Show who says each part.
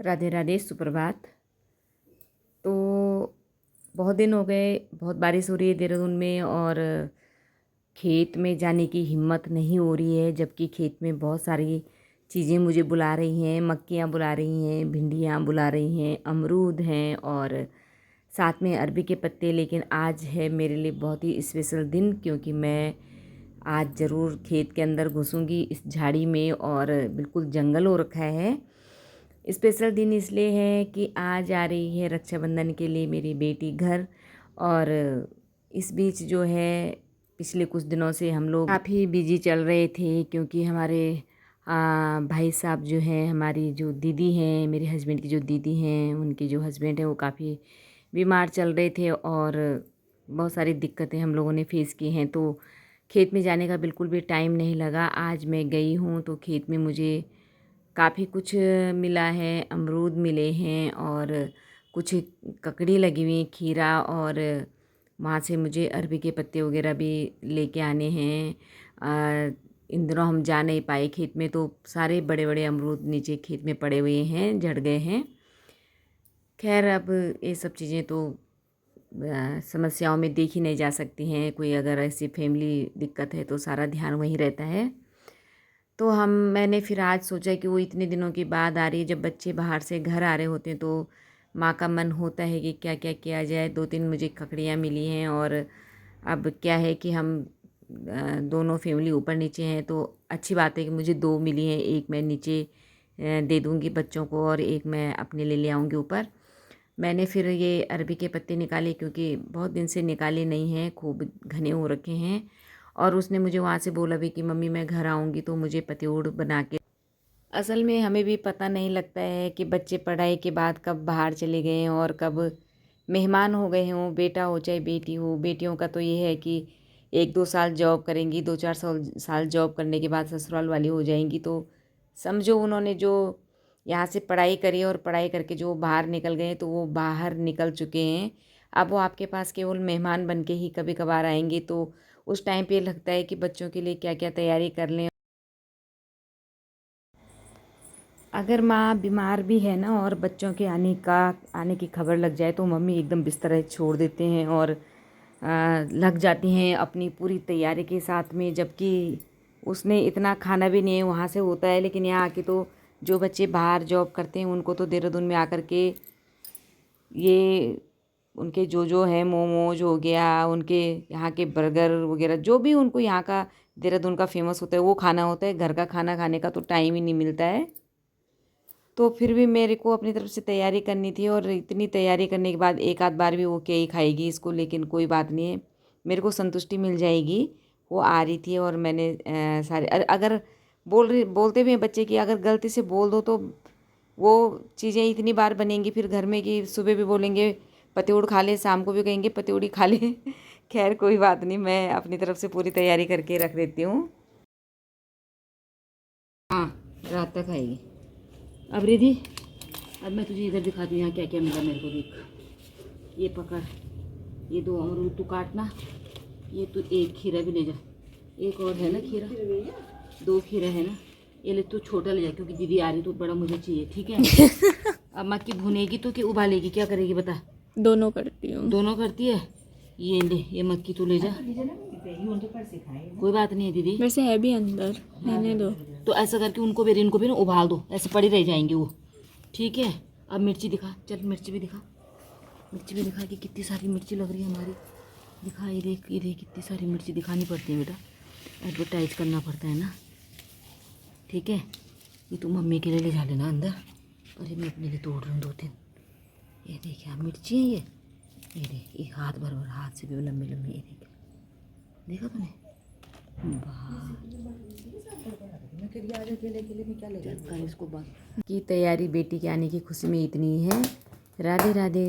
Speaker 1: राधे राधे, सुप्रभात। तो बहुत दिन हो गए, बहुत बारिश हो रही है देहरादून में और खेत में जाने की हिम्मत नहीं हो रही है, जबकि खेत में बहुत सारी चीज़ें मुझे बुला रही हैं। मक्कियाँ बुला रही हैं, भिंडियाँ बुला रही हैं, अमरूद हैं और साथ में अरबी के पत्ते। लेकिन आज है मेरे लिए बहुत ही स्पेशल दिन, क्योंकि मैं आज ज़रूर खेत के अंदर घुसूँगी इस झाड़ी में, और बिल्कुल जंगल हो रखा है। स्पेशल दिन इसलिए है कि आज आ रही है रक्षाबंधन के लिए मेरी बेटी घर। और इस बीच जो है पिछले कुछ दिनों से हम लोग काफ़ी बिजी चल रहे थे, क्योंकि हमारे भाई साहब जो हैं, हमारी जो दीदी हैं, मेरे हस्बैंड की जो दीदी हैं, उनके जो हस्बैंड हैं वो काफ़ी बीमार चल रहे थे और बहुत सारी दिक्कतें हम लोगों ने फेस की हैं। तो खेत में जाने का बिल्कुल भी टाइम नहीं लगा। आज मैं गई हूँ तो खेत में मुझे काफ़ी कुछ मिला है। अमरूद मिले हैं और कुछ ककड़ी लगी हुई, खीरा, और वहाँ से मुझे अरबी के पत्ते वगैरह भी लेके आने हैं। इन दिनों हम जा नहीं पाए खेत में, तो सारे बड़े बड़े अमरूद नीचे खेत में पड़े हुए हैं, झड़ गए हैं। खैर, अब ये सब चीज़ें तो समस्याओं में देखी नहीं जा सकती हैं। कोई अगर ऐसी फैमिली दिक्कत है तो सारा ध्यान वहीं रहता है। तो मैंने फिर आज सोचा कि वो इतने दिनों के बाद आ रही है, जब बच्चे बाहर से घर आ रहे होते हैं तो माँ का मन होता है कि क्या क्या किया जाए। 2-3 मुझे ककड़ियाँ मिली हैं और अब क्या है कि हम दोनों फैमिली ऊपर नीचे हैं, तो अच्छी बात है कि मुझे 2 मिली हैं। एक मैं नीचे दे दूँगी बच्चों को और एक मैं अपने लिए ले आऊँगी ऊपर। मैंने फिर ये अरबी के पत्ते निकाले, क्योंकि बहुत दिन से निकाले नहीं हैं, खूब घने हो रखे हैं। और उसने मुझे वहाँ से बोला भी कि मम्मी मैं घर आऊँगी तो मुझे पतोड़ बना के। असल में हमें भी पता नहीं लगता है कि बच्चे पढ़ाई के बाद कब बाहर चले गए हैं और कब मेहमान हो गए हों। बेटा हो चाहे बेटी हो, बेटियों का तो ये है कि 1-2 साल जॉब करेंगी, 2-4 साल जॉब करने के बाद ससुराल वाली हो जाएंगी। तो समझो उन्होंने जो यहाँ से पढ़ाई करी और पढ़ाई करके जो बाहर निकल गए, तो वो बाहर निकल चुके हैं। अब वो आपके पास केवल मेहमान बन के ही कभी कभार आएंगे। तो उस टाइम पे लगता है कि बच्चों के लिए क्या क्या तैयारी कर लें। अगर माँ बीमार भी है ना और बच्चों के आने की खबर लग जाए, तो मम्मी एकदम बिस्तर छोड़ देते हैं और लग जाती हैं अपनी पूरी तैयारी के साथ में। जबकि उसने इतना खाना भी नहीं है, वहाँ से होता है। लेकिन यहाँ आके तो जो बच्चे बाहर जॉब करते हैं उनको तो देहरादून में आकर के ये उनके जो है मोमोज हो गया, उनके यहाँ के बर्गर वगैरह, जो भी उनको यहाँ का देहरादून का फेमस होता है वो खाना होता है। घर का खाना खाने का तो टाइम ही नहीं मिलता है। तो फिर भी मेरे को अपनी तरफ से तैयारी करनी थी, और इतनी तैयारी करने के बाद एक आध बार भी वो क्या ही खाएगी इसको। लेकिन कोई बात नहीं है, मेरे को संतुष्टि मिल जाएगी। वो आ रही थी और मैंने सारे अगर बोलते भी हैं बच्चे कि अगर गलती से बोल दो तो वो चीज़ें इतनी बार बनेंगी फिर घर में कि सुबह भी बोलेंगे पतौड़ खा ले, शाम को भी कहेंगे पतौड़ी खा ले। खैर कोई बात नहीं, मैं अपनी तरफ से पूरी तैयारी करके रख देती हूँ। हाँ, रात तक आएगी। अब रिधि, अब मैं तुझे इधर दिखाती हूँ यहाँ क्या क्या मिला मेरे को। देख, ये पकड़, ये 2 अमरूद तू काटना, ये तू एक खीरा भी ले जा। एक और है ना खीरा, 2 खीरा है ना, ये ले तू छोटा ले जा, क्योंकि दीदी आ रही तो बड़ा मुझे चाहिए, ठीक है। अब मक्की भुनेगी तो कि उबालेगी, क्या करेगी बता?
Speaker 2: दोनों करती हूँ।
Speaker 1: दोनों करती है। ये ले, ये मक्की तू ले जा, कोई बात नहीं है दीदी।
Speaker 2: वैसे है भी अंदर, रहने दो।
Speaker 1: तो ऐसा करके उनको भी इनको भी ना उबाल दो, ऐसे पड़ी रह जाएंगी वो, ठीक है। अब मिर्ची दिखा, चल मिर्ची भी दिखा, मिर्ची भी दिखा कि कितनी सारी मिर्ची लग रही है हमारी। दिखा, ये देख, ये देख, कितनी सारी मिर्ची दिखानी पड़ती है बेटा, एडवर्टाइज करना पड़ता है ना, ठीक है। ये तू मम्मी के लिए ले जा लेना अंदर, और ये मैं अपने लिए तोड़ रही हूँ 2-3। ये देख, यहाँ मिर्ची है ये देख, ये हाथ भर भर, हाथ से भी लंबी लंबी। ये देख, देखा तूने? इसको की तैयारी बेटी के आने की खुशी में इतनी है। राधे राधे।